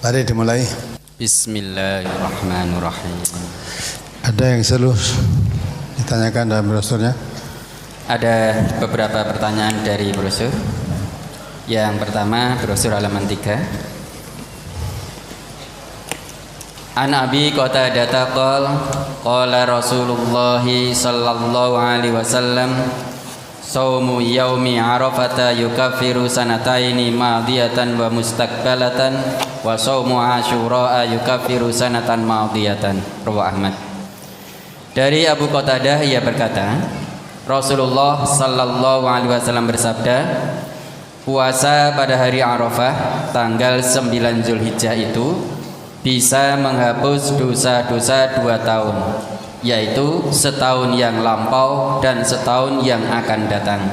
Mari dimulai. Bismillahirrahmanirrahim. Ada yang selalu ditanyakan dalam brosurnya? Ada beberapa pertanyaan dari brosur. Yang pertama, brosur halaman 3. An Abi Qatadah qala Rasulullah sallallahu alaihi wasallam saumu yaumi arafata yukaffiru sanataini madiyatan wa mustaqbalatan wa saumu asyura yukaffiru sanatan madiyatan. Rawahu Ahmad. Dari Abu Qatadah ia berkata, Rasulullah sallallahu alaihi wasallam bersabda, puasa pada hari Arafah tanggal 9 Zulhijjah itu bisa menghapus dosa-dosa 2 tahun, yaitu setahun yang lampau dan setahun yang akan datang.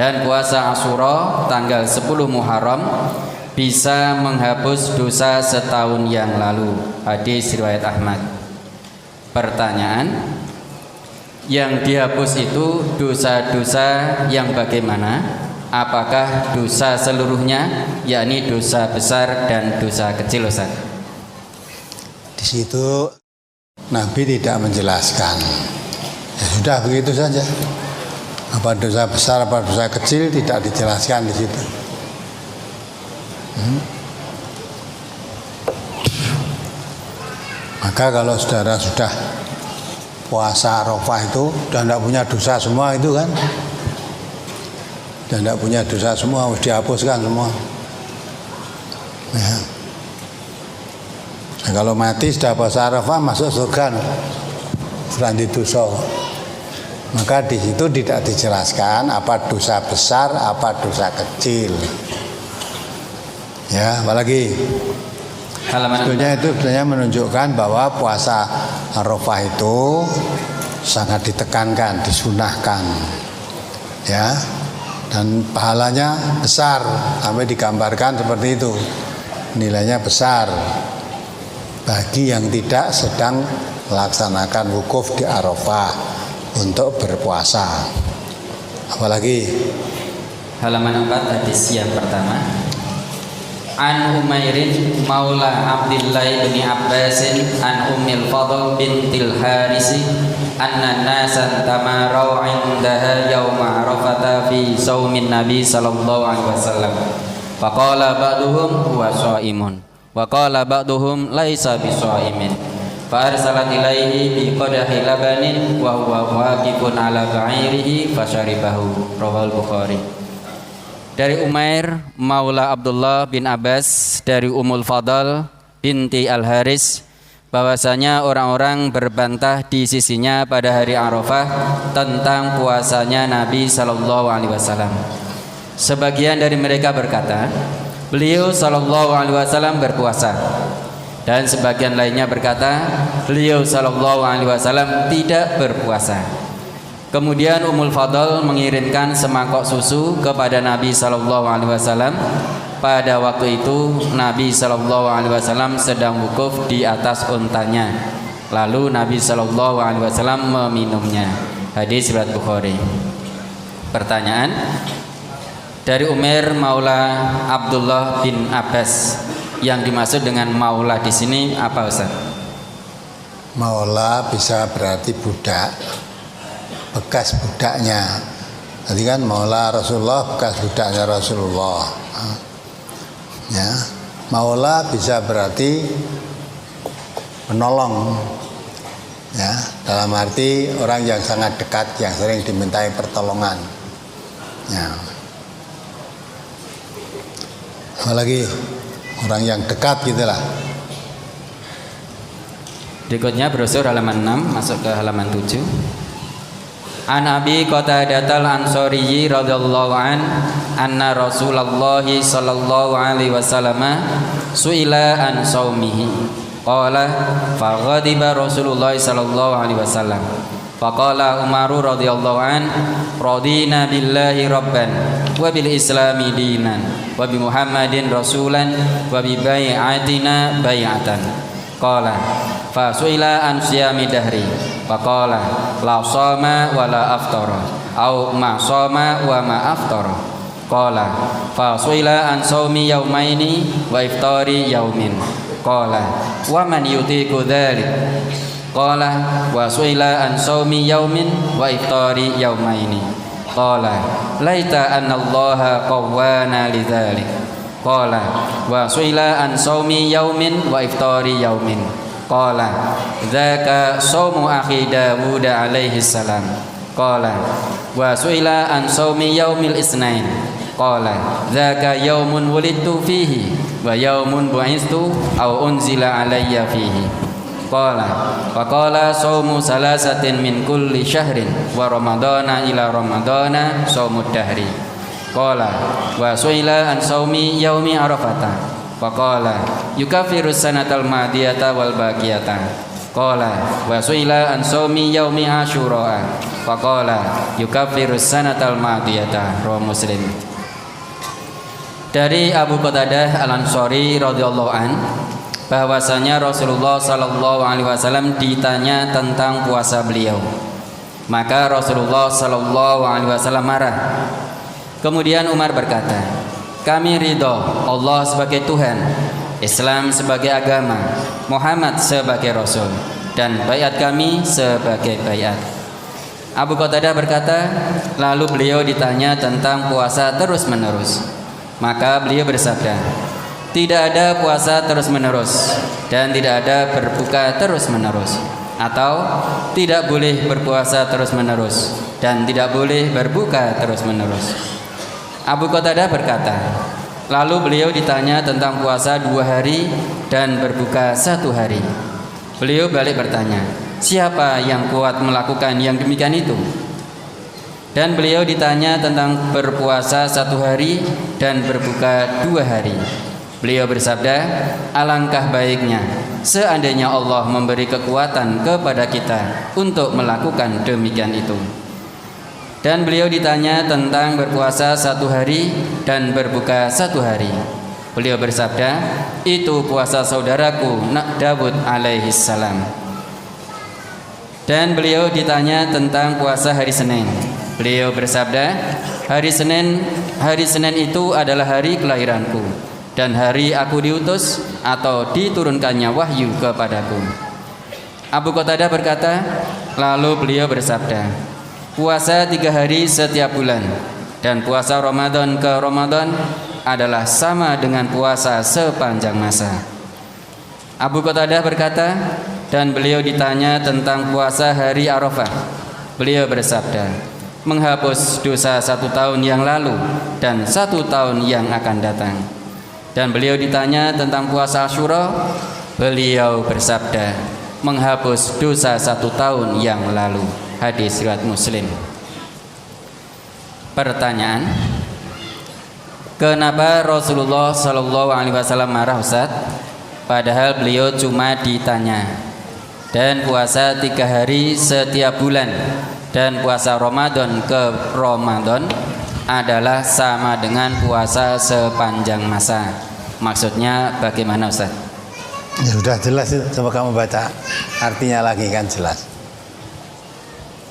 Dan puasa Asyura tanggal 10 Muharram bisa menghapus dosa setahun yang lalu. Hadis riwayat Ahmad. Pertanyaan, yang dihapus itu dosa-dosa yang bagaimana? Apakah dosa seluruhnya, yakni dosa besar dan dosa kecil, Ustaz? Di situ Nabi tidak menjelaskan. Ya sudah begitu saja. Apa dosa besar, apa dosa kecil tidak dijelaskan di situ. Maka kalau saudara sudah puasa Arafah itu sudah tidak punya dosa semua itu kan? Dan tidak punya dosa semua, harus dihapuskan semua. Ya. Nah, kalau mati sudah puasa Arafah masuk surga, seranti dosa. Maka di situ tidak dijelaskan apa dosa besar, apa dosa kecil. Ya, apalagi sebetulnya itu sebenarnya menunjukkan bahwa puasa Arafah itu sangat ditekankan, disunahkan. Ya. Dan pahalanya besar, sampai digambarkan seperti itu, nilainya besar bagi yang tidak sedang melaksanakan wukuf di Arafah untuk berpuasa. Apalagi halaman 4 hadis yang pertama, An Umairin maula Abdillah bin Abbasin an Ummil Fadl bintil Harisi anna nasan tamarau indaha yawma Arafata fi saumin Nabi sallallahu alaihi wasallam. Faqala ba'duhum huwa shaimun wa qala ba'duhum laisa bisaimin. Fa arsalat ilaihi bi qadahi labanin wa huwa waqifun ala ba'irihi fasharibahu. Rawahul Bukhari. Dari Umair maula Abdullah bin Abbas dari Ummul Fadl binti Al-Haris bahwasanya orang-orang berbantah di sisinya pada hari Arafah tentang puasanya Nabi sallallahu alaihi wasallam. Sebagian dari mereka berkata, beliau sallallahu alaihi wasallam berpuasa. Dan sebagian lainnya berkata, beliau sallallahu alaihi wasallam tidak berpuasa. Kemudian Ummul Fadl mengirimkan semangkok susu kepada Nabi sallallahu alaihi wasallam. Pada waktu itu Nabi sallallahu alaihi wasallam sedang wukuf di atas untanya. Lalu Nabi sallallahu alaihi wasallam meminumnya. Hadis riwayat Bukhari. Pertanyaan dari Umair maula Abdullah bin Abbas. Yang dimaksud dengan maula di sini apa, Ustaz? maula bisa berarti budak, bekas budaknya. Tadi kan maula Rasulullah, bekas budaknya Rasulullah. Ya, maula bisa berarti penolong. Ya, dalam arti orang yang sangat dekat, yang sering dimintai pertolongan. Ya. Apalagi orang yang dekat gitulah. Berikutnya brosur halaman 6 masuk ke halaman 7. An Abi Qatadah al-Ansari radhiyallahu an anna Rasulullah sallallahu alaihi wasallam suila an saumihi qala faghadiba Rasulullah sallallahu alaihi wasallam faqala Umar radhiyallahu an radina billahi rabban wa bil islami dinan wa bi Muhammadin rasulan wa bi bai'atina bai'atan qala fa suila an siyami dahri faqala la shama wa la aftara au ma shama wa ma aftara Qala fa suila an shaumi yaumaini wa iftari yaumin. Qala wa man yutiqu dzalik. Qala wa suila an shaumi yaumin wa iftari yaumaini. Qala laita anna Allaha qawwana lidzalik. Qala wa suila an shaumi yaumin wa iftari yaumin. Qala dzaka shaumu akhi Dawud alaihi salam. Qala wa suila an shaumi yaumil isnain. Qala dzaka yaumun wulidtu fihi wa yaumun bu'istu aw unzila alayya fihi. Qala wa qala shaumu salasatin min kulli syahrin wa ramadana ila ramadana shaumud dahri. Qala wa suila an shaumi yaumi arafata. Wa qala yukaffiru sanatal madiyata wal baqiyata. Qala wa suila an shaumi yaumi asyura. Wa qala yukaffiru sanatal madiyata. Rawahu Muslim. Dari Abu Qatadah Al-Ansari radhiyallahu an, bahwasanya Rasulullah sallallahu alaihi wasallam ditanya tentang puasa beliau. Maka Rasulullah sallallahu alaihi wasallam marah. Kemudian Umar berkata, "Kami ridho Allah sebagai Tuhan, Islam sebagai agama, Muhammad sebagai Rasul, dan baiat kami sebagai baiat." Abu Qatadah berkata, lalu beliau ditanya tentang puasa terus-menerus. Maka beliau bersabda, tidak ada puasa terus-menerus dan tidak ada berbuka terus-menerus, atau tidak boleh berpuasa terus-menerus dan tidak boleh berbuka terus-menerus. Abu Qatadah berkata, lalu beliau ditanya tentang puasa 2 hari dan berbuka 1 hari. Beliau balik bertanya, siapa yang kuat melakukan yang demikian itu? Dan beliau ditanya tentang berpuasa 1 hari dan berbuka 2 hari. Beliau bersabda, alangkah baiknya seandainya Allah memberi kekuatan kepada kita untuk melakukan demikian itu. Dan beliau ditanya tentang berpuasa 1 hari dan berbuka 1 hari. Beliau bersabda, itu puasa saudaraku Dawud alaihi salam. Dan beliau ditanya tentang puasa hari Senin. Beliau bersabda, hari Senin itu adalah hari kelahiranku dan hari aku diutus atau diturunkannya wahyu kepadaku. Abu Qatadah berkata, lalu beliau bersabda, puasa 3 hari setiap bulan dan puasa Ramadan ke Ramadan adalah sama dengan puasa sepanjang masa. Abu Qatadah berkata, dan beliau ditanya tentang puasa hari Arafah. Beliau bersabda, menghapus dosa 1 tahun yang lalu dan 1 tahun yang akan datang. Dan beliau ditanya tentang puasa Asyura. Beliau bersabda, menghapus dosa 1 tahun yang lalu. Hadis riwayat Muslim. Pertanyaan, kenapa Rasulullah Shallallahu Alaihi Wasallam marah, Ustaz? Padahal beliau cuma ditanya. Dan puasa 3 hari setiap bulan dan puasa Ramadan ke Ramadan adalah sama dengan puasa sepanjang masa. Maksudnya bagaimana, Ustaz? Ya sudah jelas itu, coba kamu baca artinya lagi kan jelas.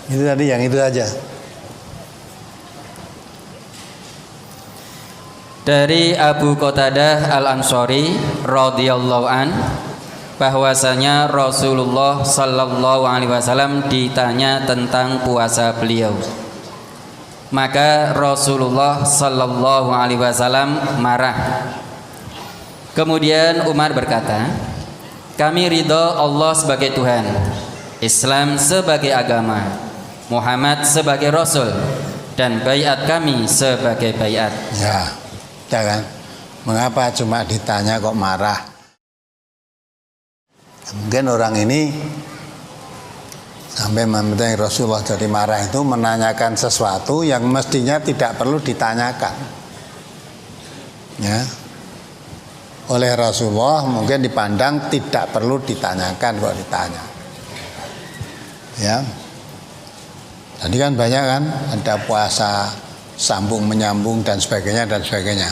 Itu tadi yang itu aja. Dari Abu Qatadah Al-Ansari radhiyallahu an, bahwasanya Rasulullah sallallahu alaihi wasallam ditanya tentang puasa beliau. Maka Rasulullah sallallahu alaihi wasallam marah. Kemudian Umar berkata, kami ridho Allah sebagai Tuhan, Islam sebagai agama, Muhammad sebagai Rasul, dan baiat kami sebagai baiat. Ya, jangan. Mengapa cuma ditanya kok marah? Mungkin orang ini sampai meminta Rasulullah jadi marah itu menanyakan sesuatu yang mestinya tidak perlu ditanyakan. Ya. Oleh Rasulullah mungkin dipandang tidak perlu ditanyakan kok ditanya. Ya. Tadi kan banyak kan, ada puasa sambung menyambung dan sebagainya dan sebagainya.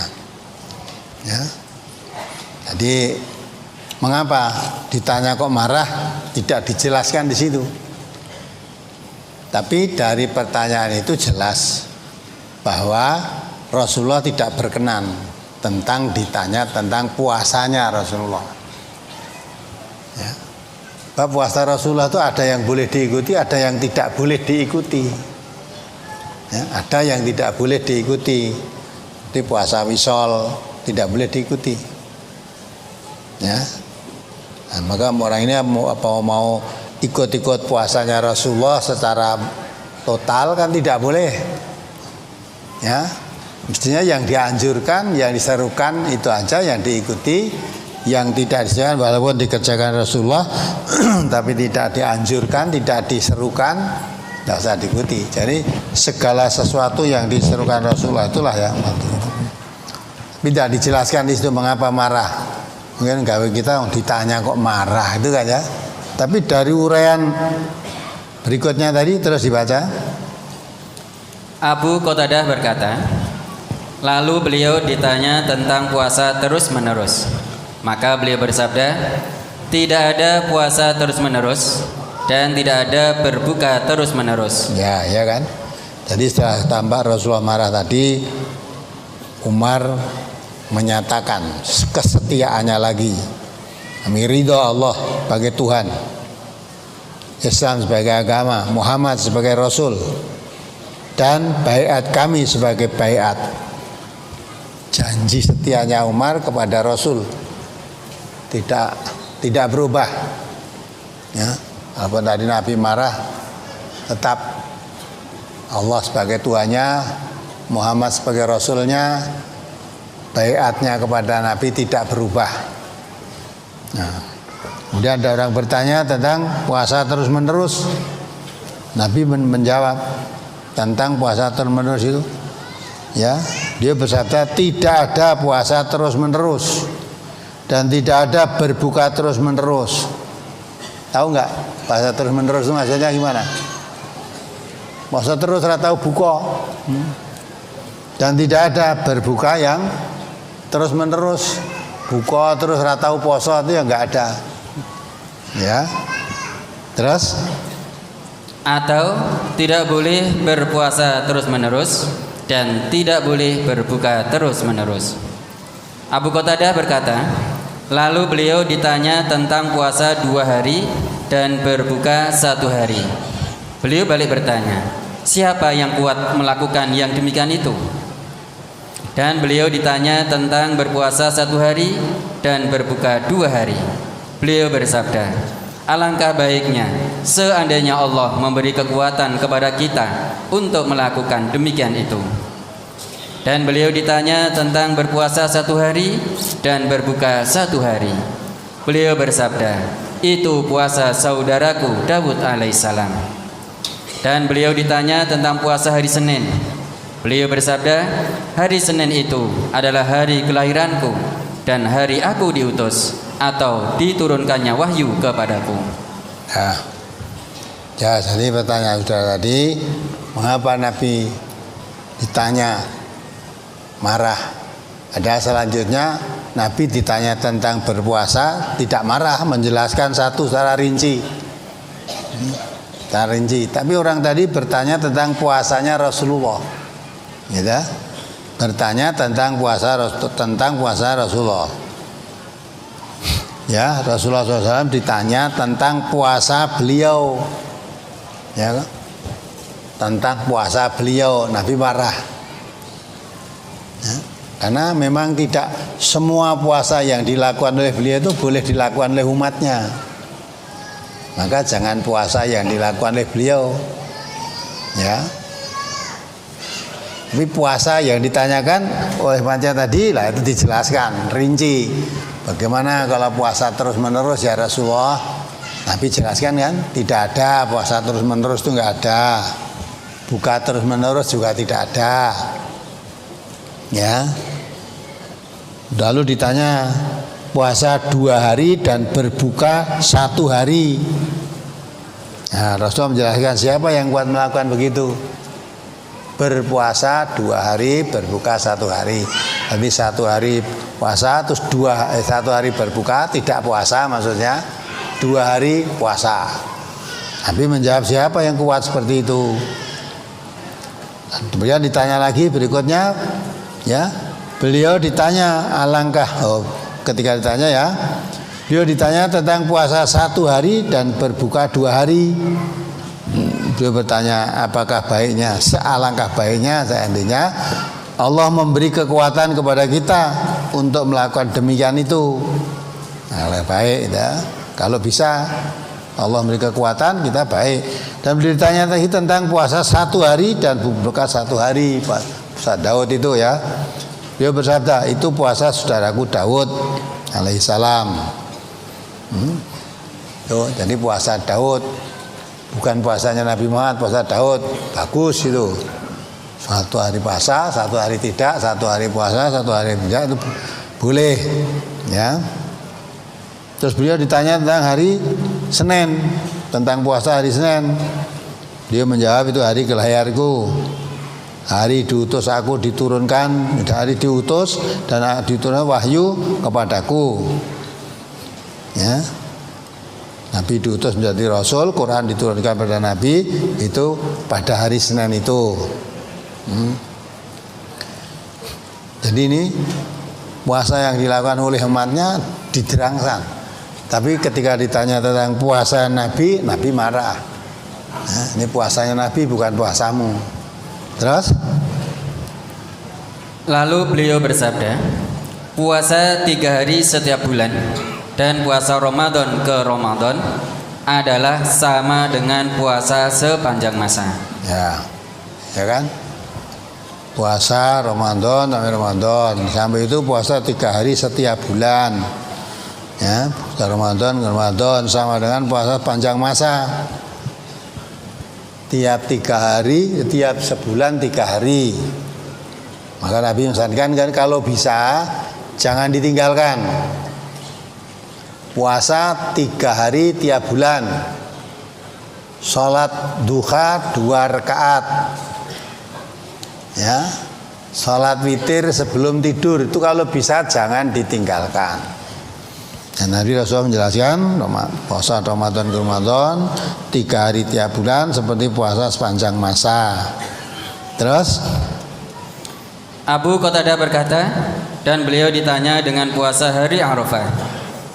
Ya. Jadi mengapa ditanya kok marah, tidak dijelaskan di situ. Tapi dari pertanyaan itu jelas bahwa Rasulullah tidak berkenan tentang ditanya tentang puasanya Rasulullah. Ya. Bab puasa Rasulullah itu ada yang boleh diikuti, ada yang tidak boleh diikuti. Ya, ada yang tidak boleh diikuti. Di puasa wisol tidak boleh diikuti. Ya. Nah, maka orang ini mau ikut-ikut puasanya Rasulullah secara total kan tidak boleh. Ya. Mestinya yang dianjurkan, yang diserukan itu aja yang diikuti, yang tidak diserukan walaupun dikerjakan Rasulullah tapi tidak dianjurkan, tidak diserukan, tidak usah diikuti. Jadi segala sesuatu yang diserukan Rasulullah itulah yang tidak dijelaskan di situ mengapa marah. Mungkin gawe kita ditanya kok marah itu kan ya. Tapi dari uraian berikutnya tadi terus dibaca. Abu Qatadah berkata, lalu beliau ditanya tentang puasa terus-menerus. Maka beliau bersabda, tidak ada puasa terus-menerus dan tidak ada berbuka terus-menerus. Ya kan. Jadi setelah tampak Rasulullah marah tadi, Umar menyatakan kesetiaannya lagi. Kami ridho Allah sebagai Tuhan, Islam sebagai agama, Muhammad sebagai Rasul, dan baiat kami sebagai baiat. Janji setianya Umar kepada Rasul tidak berubah. Ya, walaupun tadi Nabi marah, tetap Allah sebagai Tuhannya, Muhammad sebagai Rasulnya, baiatnya kepada Nabi tidak berubah. Nah, kemudian ada orang bertanya tentang puasa terus menerus. Nabi menjawab tentang puasa terus menerus itu. Ya, dia bersabda tidak ada puasa terus menerus dan tidak ada berbuka terus menerus. Tahu nggak puasa terus menerus itu maksudnya gimana? Puasa terus ora tahu buka. Dan tidak ada berbuka yang terus menerus. Buka terus ora tahu puasa itu ya nggak ada. Ya. Terus atau tidak boleh berpuasa terus menerus dan tidak boleh berbuka terus-menerus. Abu Qatadah berkata, lalu beliau ditanya tentang puasa 2 hari dan berbuka 1 hari. Beliau balik bertanya, siapa yang kuat melakukan yang demikian itu? Dan beliau ditanya tentang berpuasa 1 hari dan berbuka 2 hari. Beliau bersabda, alangkah baiknya seandainya Allah memberi kekuatan kepada kita untuk melakukan demikian itu. Dan beliau ditanya tentang berpuasa 1 hari dan berbuka 1 hari. Beliau bersabda, itu puasa saudaraku Daud alaihissalam. Dan beliau ditanya tentang puasa hari Senin. Beliau bersabda, hari Senin itu adalah hari kelahiranku dan hari aku diutus atau diturunkannya wahyu kepadaku. Ya, jadi pertanyaan sudah tadi, mengapa Nabi ditanya marah? Ada selanjutnya Nabi ditanya tentang berpuasa tidak marah, menjelaskan satu secara rinci. Secara rinci. Tapi orang tadi bertanya tentang puasanya Rasulullah. Gitu. Bertanya tentang puasa Rasulullah. Ya, Rasulullah SAW ditanya tentang puasa beliau. Ya, tentang puasa beliau, Nabi marah. Ya, karena memang tidak semua puasa yang dilakukan oleh beliau itu boleh dilakukan oleh umatnya. Maka jangan puasa yang dilakukan oleh beliau. Ya. Tapi puasa yang ditanyakan oleh umatnya tadi lah itu dijelaskan rinci. Bagaimana kalau puasa terus menerus ya Rasulullah? Nabi jelaskan kan, tidak ada puasa terus menerus itu nggak ada. Buka terus menerus juga tidak ada. Ya. Lalu ditanya puasa 2 hari dan berbuka 1 hari. Nah, Rasulullah menjelaskan siapa yang kuat melakukan begitu? Berpuasa 2 hari, berbuka 1 hari. Tapi 1 hari puasa terus 1 hari berbuka, tidak puasa maksudnya 2 hari puasa. Nabi menjawab siapa yang kuat seperti itu. Kemudian ditanya lagi berikutnya, Ya, beliau ditanya ketika ditanya ya, beliau ditanya tentang puasa 1 hari dan berbuka 2 hari. Beliau bertanya apakah baiknya, sealangkah baiknya seandainya Allah memberi kekuatan kepada kita untuk melakukan demikian itu. Nah, baik ya. Kalau bisa Allah memberi kekuatan kita baik. Dan beliau ditanya tadi tentang puasa 1 hari dan berbuka 1 hari. Puasa Daud itu ya. Beliau bersabda, itu puasa saudaraku Daud alaihissalam. Jadi puasa Daud, bukan puasanya Nabi Muhammad, puasa Daud. Bagus itu. 1 hari puasa, 1 hari tidak, 1 hari puasa, 1 hari tidak, itu boleh ya. Terus beliau ditanya tentang hari Senin, tentang puasa hari Senin. Dia menjawab, itu hari kelahiranku, hari diutus aku diturunkan, hari diutus dan diturunkan wahyu kepadaku. Ya, Nabi diutus menjadi Rasul, Quran diturunkan pada Nabi itu pada hari Senin itu. Jadi ini puasa yang dilakukan oleh umatnya diderangsang. Tapi ketika ditanya tentang puasa Nabi, Nabi marah. Nah, ini puasanya Nabi bukan puasamu. Terus? Lalu beliau bersabda, puasa 3 hari setiap bulan dan puasa Ramadan ke Ramadan adalah sama dengan puasa sepanjang masa. Ya kan? Puasa Ramadan sampai Ramadan, sampai itu puasa 3 hari setiap bulan. Ya, puasa Ramadan ke Ramadan sama dengan puasa panjang masa. Tiap 3 hari, tiap sebulan 3 hari. Maka Nabi menyarankan kan kalau bisa jangan ditinggalkan. Puasa 3 hari tiap bulan. Sholat duha 2 rakaat. Ya, sholat witir sebelum tidur itu kalau bisa jangan ditinggalkan. Dan Nabi Rasul menjelaskan puasa Ramadan ke Ramadan 3 hari tiap bulan seperti puasa sepanjang masa. Terus Abu Qatadah berkata, dan beliau ditanya dengan puasa hari Arafah.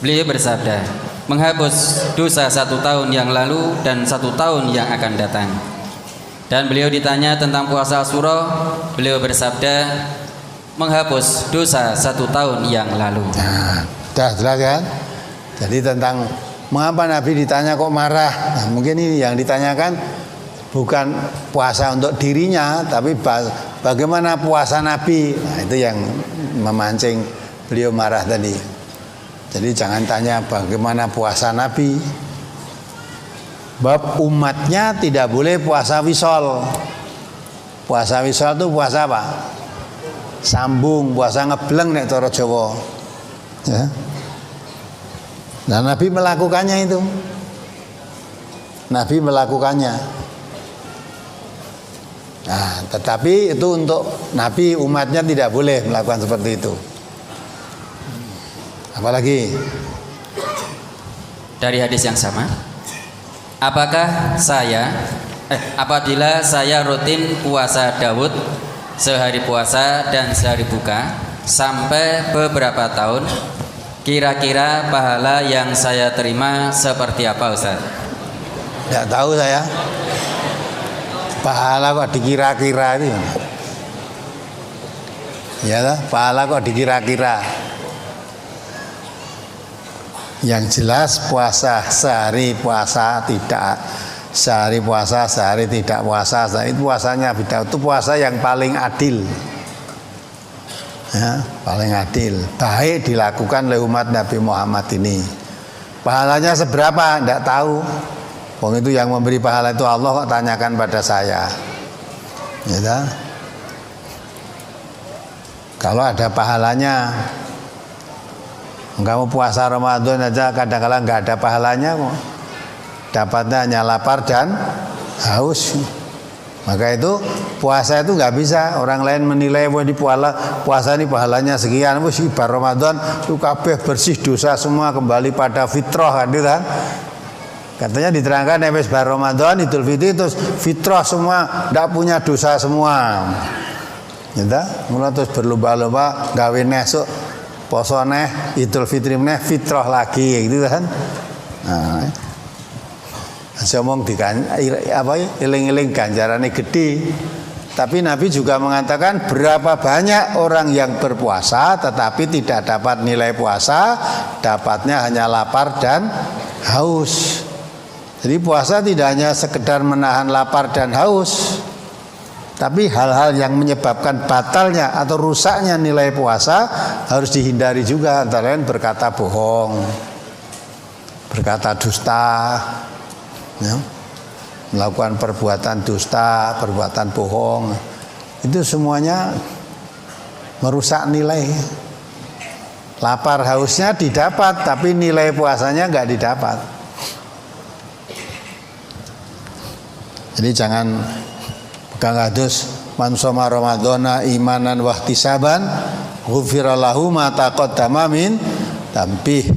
Beliau bersabda, menghapus dosa 1 tahun yang lalu dan 1 tahun yang akan datang. Dan beliau ditanya tentang puasa Asyura, beliau bersabda, menghapus dosa 1 tahun yang lalu. Nah, sudah jelas kan? Jadi tentang mengapa Nabi ditanya kok marah? Nah, mungkin ini yang ditanyakan bukan puasa untuk dirinya, tapi bagaimana puasa Nabi. Nah, itu yang memancing beliau marah tadi. Jadi jangan tanya bagaimana puasa Nabi. Bab umatnya tidak boleh puasa wisol. Puasa wisol itu puasa apa? Sambung, puasa ngebleng nek cara Jawa. Ya. Nah, Nabi melakukannya itu. Nabi melakukannya. Nah, tetapi itu untuk Nabi, umatnya tidak boleh melakukan seperti itu. Apalagi dari hadis yang sama, apabila saya rutin puasa Daud sehari puasa dan sehari buka sampai beberapa tahun, kira-kira pahala yang saya terima seperti apa, Ustaz? Tidak tahu saya. Pahala kok dikira-kira itu. Ya lah, pahala kok dikira-kira. Yang jelas puasa sehari puasa tidak, sehari puasa sehari tidak puasa, itu puasanya beda. Itu puasa yang paling adil. Ya, paling adil. Baik dilakukan oleh umat Nabi Muhammad ini. Pahalanya seberapa? Tidak tahu. Wong itu yang memberi pahala itu Allah, kok tanyakan pada saya. Ya, kalau ada pahalanya, kamu puasa Ramadan aja kadang-kadang nggak ada pahalanya, dapatnya hanya lapar dan haus. Maka itu puasa itu nggak bisa orang lain menilai wah di puasa ini pahalanya sekian, wis ibar Ramadan itu kabeh bersih dosa semua kembali pada fitrah kan itu kan. Katanya diterangkan wis bar Ramadan Idul Fitri terus fitrah semua, tidak punya dosa semua. Ya, mulai terus berlomba-lomba gawe nesuk poso neh Idul Fitri neh fitrah lagi gitu kan. Nah, ngomong eling-eling ganjarane gede. Tapi Nabi juga mengatakan berapa banyak orang yang berpuasa tetapi tidak dapat nilai puasa, dapatnya hanya lapar dan haus. Jadi puasa tidak hanya sekedar menahan lapar dan haus, tapi hal-hal yang menyebabkan batalnya atau rusaknya nilai puasa harus dihindari juga, antara lain berkata bohong, berkata dusta, ya, melakukan perbuatan dusta, perbuatan bohong, itu semuanya merusak nilai. Lapar hausnya didapat, tapi nilai puasanya nggak didapat. Jadi jangan pegang hadis man shoma ramadhana imanan wa ihtisaban ghufira lahu ma taqaddama min dambih.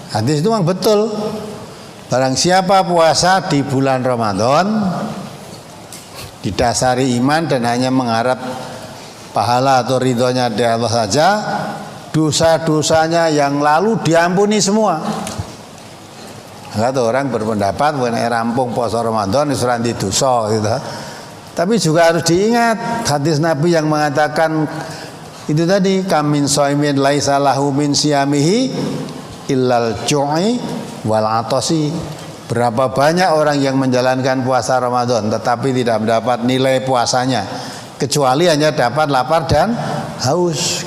Hadis itu memang betul. Barang siapa puasa di bulan Ramadan didasari iman dan hanya mengharap pahala atau ridhonya dari Allah saja, dosa-dosanya yang lalu diampuni semua. Ada orang berpendapat mengenai rampung puasa Ramadan itu ranti dosa gitu. Tapi juga harus diingat hadis Nabi yang mengatakan itu tadi kamin shaimin laisa lahu min siyamihi illal ju'i wal atasi. Berapa banyak orang yang menjalankan puasa Ramadan tetapi tidak mendapat nilai puasanya kecuali hanya dapat lapar dan haus.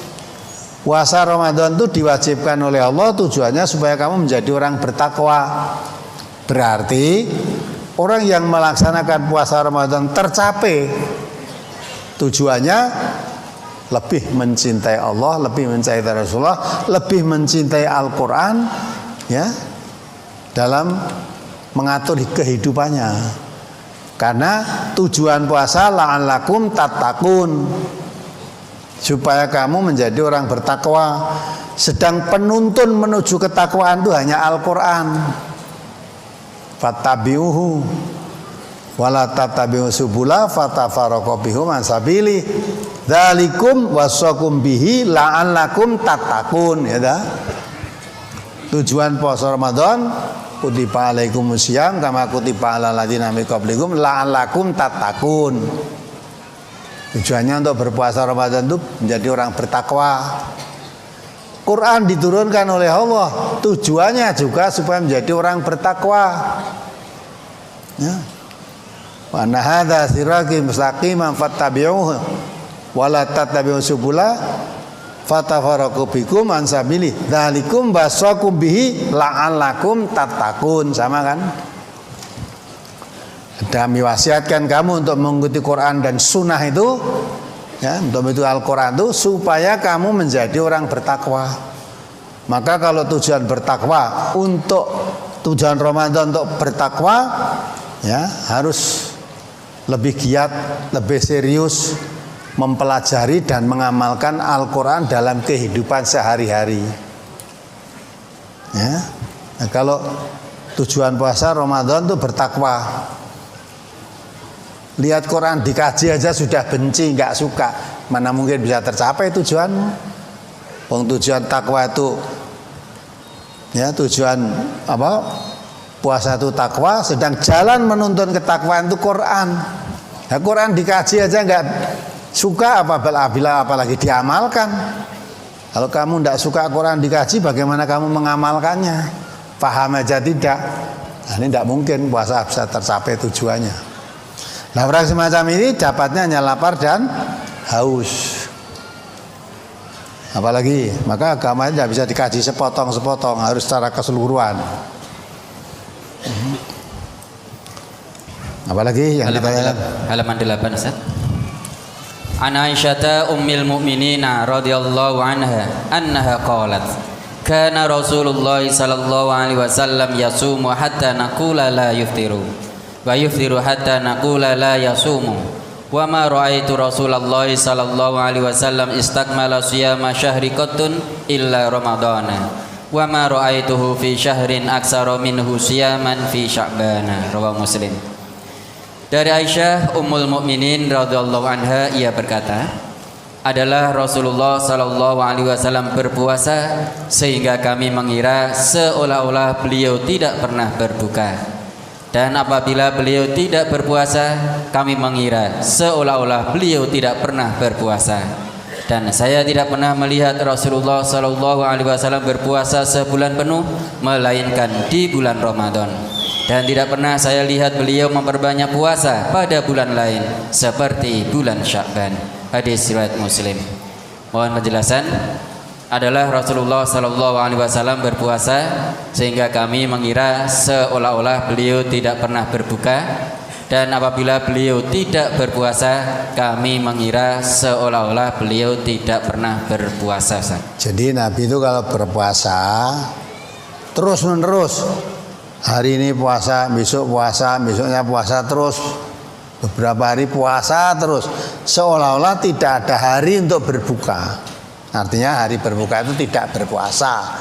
Puasa Ramadan itu diwajibkan oleh Allah tujuannya supaya kamu menjadi orang bertakwa. Berarti orang yang melaksanakan puasa Ramadan tercapai tujuannya lebih mencintai Allah, lebih mencintai Rasulullah, lebih mencintai Al-Quran, ya, dalam mengatur kehidupannya. Karena tujuan puasa la'allakum tattaqun, supaya kamu menjadi orang bertakwa. Sedang penuntun menuju ketakwaan itu hanya Al-Quran. Fattabi'uhu wala tattabi'u subula fatafarraqu bihum an sabili dzalikum wasaqum bihi la'allakum tattaqun. Ya dah. Tujuan puasa Ramadan kutiba alaikumusiyam kama kutiba alal ladzina min qablikum la'allakum tattaqun. Tujuannya untuk berpuasa Ramadan itu menjadi orang bertakwa. Quran diturunkan oleh Allah tujuannya juga supaya menjadi orang bertakwa. Ya. Wa anna hadza sirati mustaqiman fattabi'uhu wa la tattabi'us subula fatafarraqu bikum an sabili dzalikum wasaqum bihi la'allakum tattaqun. Sama kan? Kami wasiatkan kamu untuk mengikuti Quran dan Sunnah itu, ya, untuk mengikuti Al-Quran itu supaya kamu menjadi orang bertakwa. Maka kalau tujuan bertakwa untuk tujuan Ramadan untuk bertakwa, ya, harus lebih giat, lebih serius mempelajari dan mengamalkan Al-Quran dalam kehidupan sehari-hari. Ya, nah, kalau tujuan puasa Ramadan itu bertakwa. Lihat Quran dikaji aja sudah benci, nggak suka, mana mungkin bisa tercapai tujuanmu? Tujuan takwa itu, ya, tujuan apa? Puasa itu takwa, sedang jalan menuntun ketakwaan itu Quran. Nah, Quran dikaji aja nggak suka, apalagi diamalkan. Kalau kamu nggak suka Quran dikaji, bagaimana kamu mengamalkannya? Paham aja tidak. Nah, ini tidak mungkin puasa bisa tercapai tujuannya. Nah, orang semacam ini dapatnya hanya lapar dan haus. Apalagi, maka agama tidak bisa dikaji sepotong-sepotong, harus secara keseluruhan. Apalagi yang ditanyakan? Halaman 8, Ustaz. An Aisyata ummil mu'minina radhiyallahu anha annaha qalat kana Rasulullah sallallahu alaihi wasallam yasumu hatta naqula la yuftiru wa yuftiru hatta naqula la yasumu wa ma ra'aitu Rasulullah sallallahu alaihi wasallam istakmala siyama syahri qattun illa ramadana wa ma ra'aituhu fi syahrin aksara minhu siyaman fi sya'bana. Rawahu Muslim. Dari Aisyah Ummul Mukminin radhiyallahu anha, ia berkata, adalah Rasulullah Sallallahu Alaihi Wasallam berpuasa sehingga kami mengira seolah-olah beliau tidak pernah berbuka. Dan apabila beliau tidak berpuasa, kami mengira seolah-olah beliau tidak pernah berpuasa. Dan saya tidak pernah melihat Rasulullah Sallallahu Alaihi Wasallam berpuasa sebulan penuh, melainkan di bulan Ramadan. Dan tidak pernah saya lihat beliau memperbanyak puasa pada bulan lain seperti bulan Sya'ban. Hadis riwayat Muslim. Mohon penjelasan. Adalah Rasulullah Sallallahu Alaihi Wasallam berpuasa sehingga kami mengira seolah-olah beliau tidak pernah berbuka, dan apabila beliau tidak berpuasa kami mengira seolah-olah beliau tidak pernah berpuasa. Jadi Nabi itu kalau berpuasa terus menerus, hari ini puasa, besok puasa, besoknya puasa terus, beberapa hari puasa terus, seolah-olah tidak ada hari untuk berbuka. Artinya hari berbuka itu tidak berpuasa.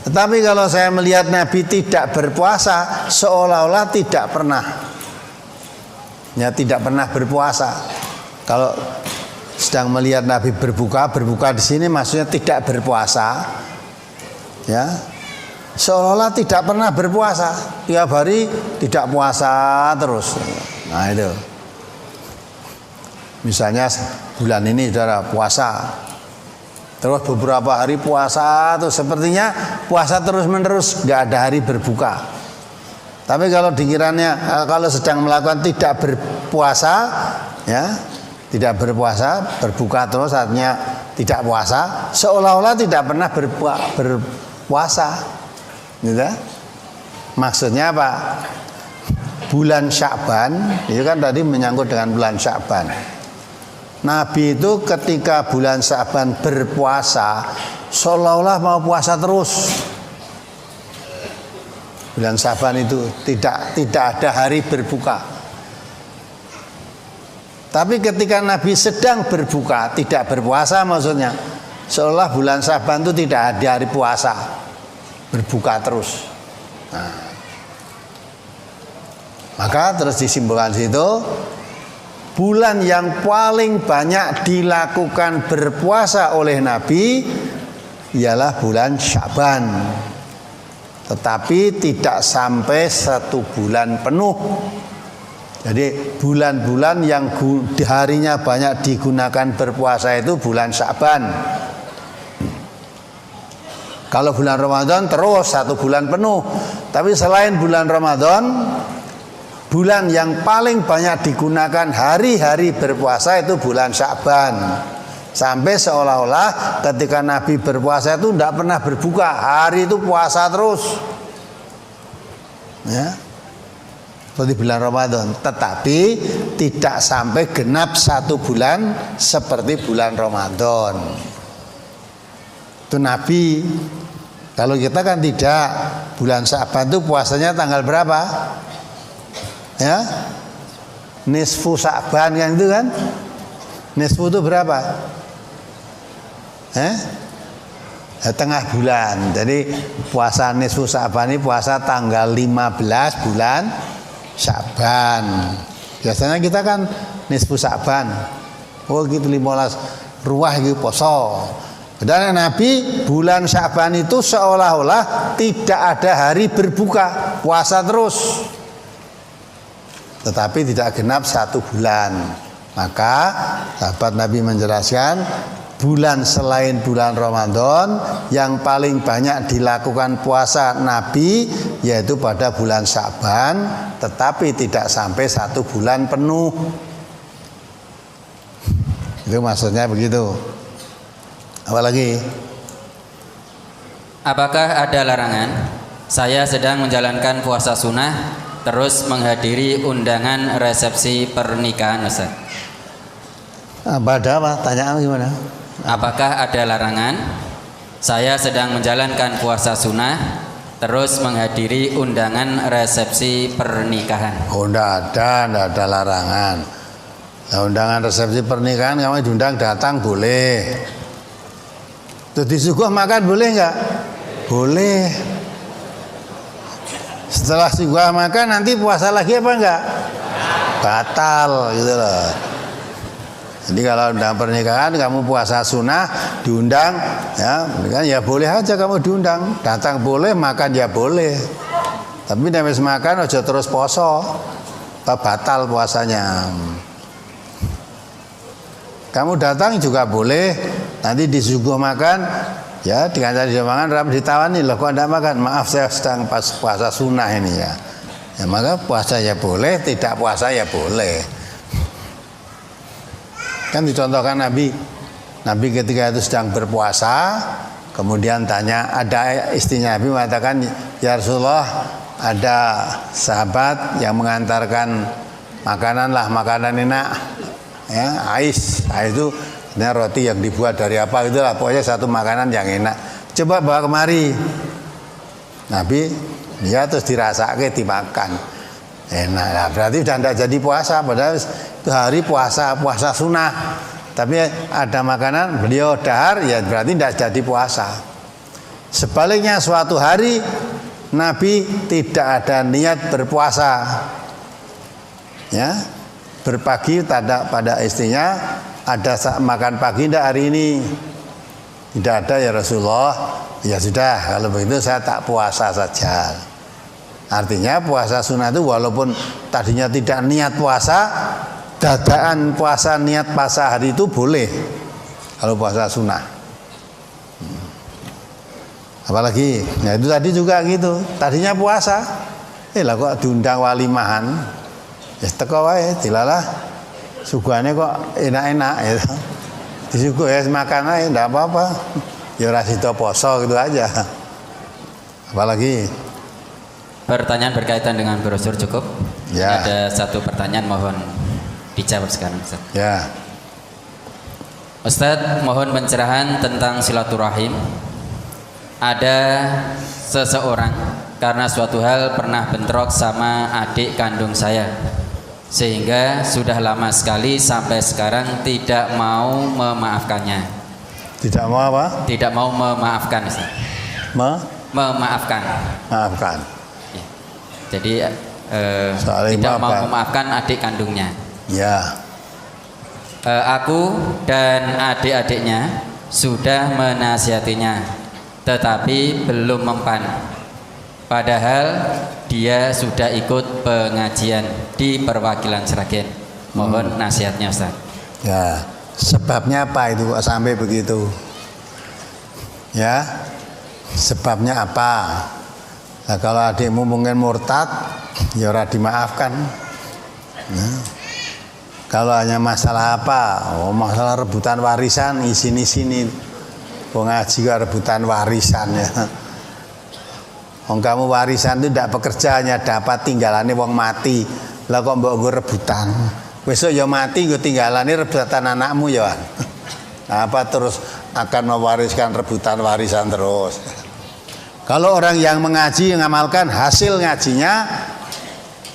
Tetapi kalau saya melihat Nabi tidak berpuasa, seolah-olah tidak pernah, ya tidak pernah berpuasa. Kalau sedang melihat Nabi berbuka di sini maksudnya tidak berpuasa, ya seolah-olah tidak pernah berpuasa, tiap hari tidak puasa terus. Nah itu, misalnya bulan ini saudara puasa, terus beberapa hari puasa, terus sepertinya puasa terus menerus, nggak ada hari berbuka. Tapi kalau dikiranya kalau sedang melakukan tidak berpuasa, ya tidak berpuasa, berbuka terus artinya tidak puasa, seolah-olah tidak pernah berpuasa. Gitu. Maksudnya apa? Bulan Sya'ban itu kan tadi menyangkut dengan bulan Sya'ban. Nabi itu ketika bulan Sya'ban berpuasa seolah-olah mau puasa terus. Bulan Sya'ban itu tidak ada hari berbuka. Tapi ketika Nabi sedang berbuka, tidak berpuasa maksudnya, seolah bulan Sya'ban itu tidak ada hari puasa, berbuka terus. Nah, maka terus disimpulkan situ, bulan yang paling banyak dilakukan berpuasa oleh Nabi ialah bulan Sya'ban, tetapi tidak sampai 1 bulan penuh. Jadi bulan-bulan yang harinya banyak digunakan berpuasa itu bulan Sya'ban. Kalau bulan Ramadan terus 1 bulan penuh. Tapi selain bulan Ramadan, bulan yang paling banyak digunakan hari-hari berpuasa itu bulan Sya'ban. Sampai seolah-olah ketika Nabi berpuasa itu tidak pernah berbuka, hari itu puasa terus, ya, seperti bulan Ramadan. Tetapi tidak sampai genap 1 bulan seperti bulan Ramadan. Itu Nabi. Kalau kita kan tidak. Bulan Sya'ban itu puasanya tanggal berapa? Ya, nisfu Sya'ban yang itu kan, nisfu itu berapa? Tengah bulan. Jadi puasa nisfu Sya'ban ini puasa tanggal 15 bulan Sya'ban. Biasanya kita kan nisfu Sya'ban, oh gitu 15 ruah gitu poso. Dan Nabi bulan Sya'ban itu seolah-olah tidak ada hari berbuka, puasa terus. Tetapi tidak genap 1 bulan. Maka sahabat Nabi menjelaskan, bulan selain bulan Ramadan yang paling banyak dilakukan puasa Nabi yaitu pada bulan Sya'ban, tetapi tidak sampai 1 bulan penuh. Itu maksudnya begitu. Apalagi? Apakah ada larangan saya sedang menjalankan puasa sunnah terus menghadiri undangan resepsi pernikahan, Ustaz? Ada apa? Tanyaan gimana? Apakah ada larangan saya sedang menjalankan puasa sunnah terus menghadiri undangan resepsi pernikahan? Oh, tidak ada larangan. Nah, undangan resepsi pernikahan kamu diundang datang boleh. Terus disuguh makan boleh nggak? Boleh. Setelah suguh makan nanti puasa lagi apa enggak? Batal gitu loh. Jadi kalau dalam pernikahan kamu puasa sunnah diundang, ya boleh aja kamu diundang. Datang boleh, makan ya boleh. Tapi nek wis makan aja terus poso. Batal puasanya. Kamu datang juga boleh, nanti disuguh makan, ya dikancani dia makan, ram ditawani loh kok enggak makan, maaf saya sedang pas puasa sunnah ini ya. Ya maka puasa ya boleh, tidak puasa ya boleh. Kan dicontohkan Nabi ketika itu sedang berpuasa, kemudian tanya, ada istrinya Nabi mengatakan, ya Rasulullah, ada sahabat yang mengantarkan makanan enak. Ya, ais itu roti yang dibuat dari apa itulah, pokoknya satu makanan yang enak. Coba bawa kemari. Nabi dia terus dirasake dimakan. Enak lah, berarti udah tidak jadi puasa, padahal itu hari puasa sunnah. Tapi ada makanan beliau dahar, ya berarti tidak jadi puasa. Sebaliknya suatu hari Nabi tidak ada niat berpuasa. Ya. Berpagi pada istrinya, ada makan pagi tidak hari ini? Tidak ada ya Rasulullah. Ya sudah, kalau begitu saya tak puasa saja. Artinya puasa sunnah itu walaupun tadinya tidak niat puasa, dadaan puasa niat puasa hari itu boleh kalau puasa sunnah. Apalagi, ya itu tadi juga gitu. Tadinya puasa, lah kok diundang walimahan. Ya teko wae dilalah suguhane kok enak-enak ya. Disuguh ya makan aja enggak apa-apa. Ya ora sida poso gitu aja. Apalagi pertanyaan berkaitan dengan brosur cukup? Ya. Ada satu pertanyaan mohon dijawab sekarang Ustaz. Ya. Ustaz, mohon pencerahan tentang silaturahim. Ada seseorang karena suatu hal pernah bentrok sama adik kandung saya, sehingga sudah lama sekali sampai sekarang tidak mau memaafkannya. Tidak mau apa? Tidak mau memaafkan, Ustaz. Memaafkan. Maafkan. Ya. Jadi tidak mau memaafkan adik kandungnya. Ya. Aku dan adik-adiknya sudah menasihatinya, tetapi belum mempan. Padahal dia sudah ikut pengajian di perwakilan Sragen. Mohon nasihatnya Ustaz. Ya, sebabnya apa itu sampai begitu? Ya, sebabnya apa? Nah, kalau adikmu mungkin murtad, ya ora dimaafkan. Nah, kalau hanya masalah apa? Oh, masalah rebutan warisan, sini. Pengaji kok rebutan warisan ya. Wong kamu warisan itu tidak bekerja, hanya dapat tinggalannya wong mati. Lah kok mbok nggo rebutan. Besok ya mati nggo tinggalannya rebutan anakmu ya. Apa terus akan mewariskan rebutan warisan terus. Kalau orang yang mengaji mengamalkan hasil ngajinya,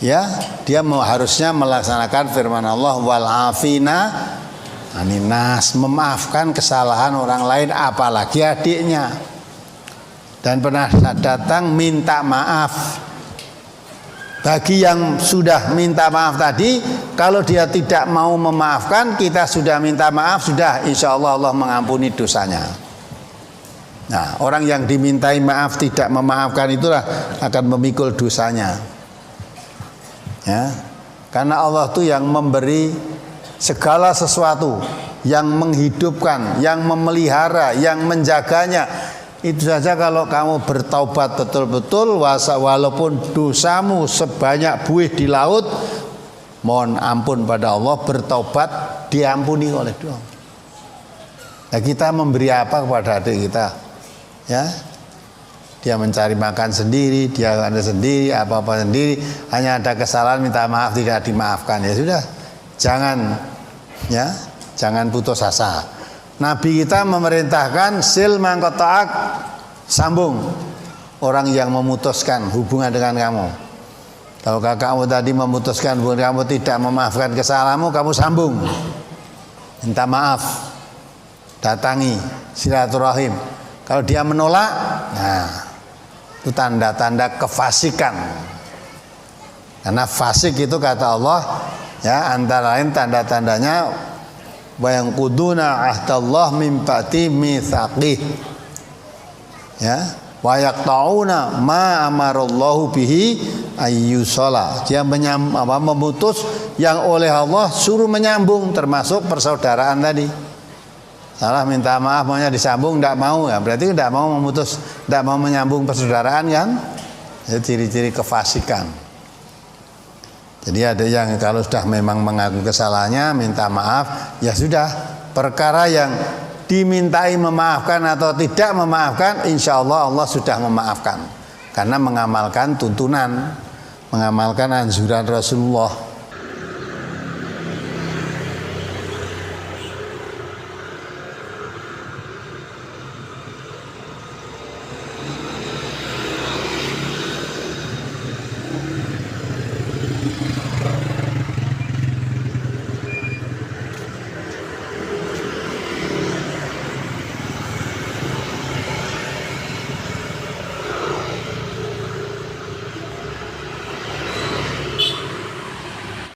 ya dia harusnya melaksanakan firman Allah wal afina aninas, memaafkan kesalahan orang lain apalagi adiknya. Dan pernah datang minta maaf. Bagi yang sudah minta maaf tadi, kalau dia tidak mau memaafkan, kita sudah minta maaf, sudah insya Allah Allah mengampuni dosanya. Nah, orang yang dimintai maaf tidak memaafkan itulah akan memikul dosanya. Ya, karena Allah itu yang memberi segala sesuatu, yang menghidupkan, yang memelihara, yang menjaganya. Itu saja kalau kamu bertaubat betul-betul, walaupun dosamu sebanyak buih di laut, mohon ampun pada Allah, bertaubat diampuni oleh Tuhan. Nah, kita memberi apa kepada adik kita? Ya, dia mencari makan sendiri, dia ada sendiri, apa-apa sendiri, hanya ada kesalahan minta maaf tidak dimaafkan, ya sudah, jangan putus asa. Nabi kita memerintahkan sil mangkotaak, sambung orang yang memutuskan hubungan dengan kamu. Kalau kakakmu tadi memutuskan hubungan kamu, tidak memaafkan kesalahanmu, kamu sambung, minta maaf, datangi, silaturahim. Kalau dia menolak, nah itu tanda-tanda kefasikan. Karena fasik itu kata Allah, ya antara lain tanda-tandanya wa yanquduna ahdallah min ba'di mitsaqih. Ya, wa yaqta'una ma amarallahu bihi ayyusala. Dia memutus yang oleh Allah suruh menyambung, termasuk persaudaraan tadi. Salah minta maaf maunya disambung, tidak mau, ya berarti tidak mau memutus, tidak mau menyambung persaudaraan kan? Ya, ciri-ciri kefasikan. Jadi ada yang kalau sudah memang mengaku kesalahannya minta maaf, ya sudah, perkara yang dimintai memaafkan atau tidak memaafkan, insya Allah Allah sudah memaafkan karena mengamalkan tuntunan, mengamalkan anjuran Rasulullah.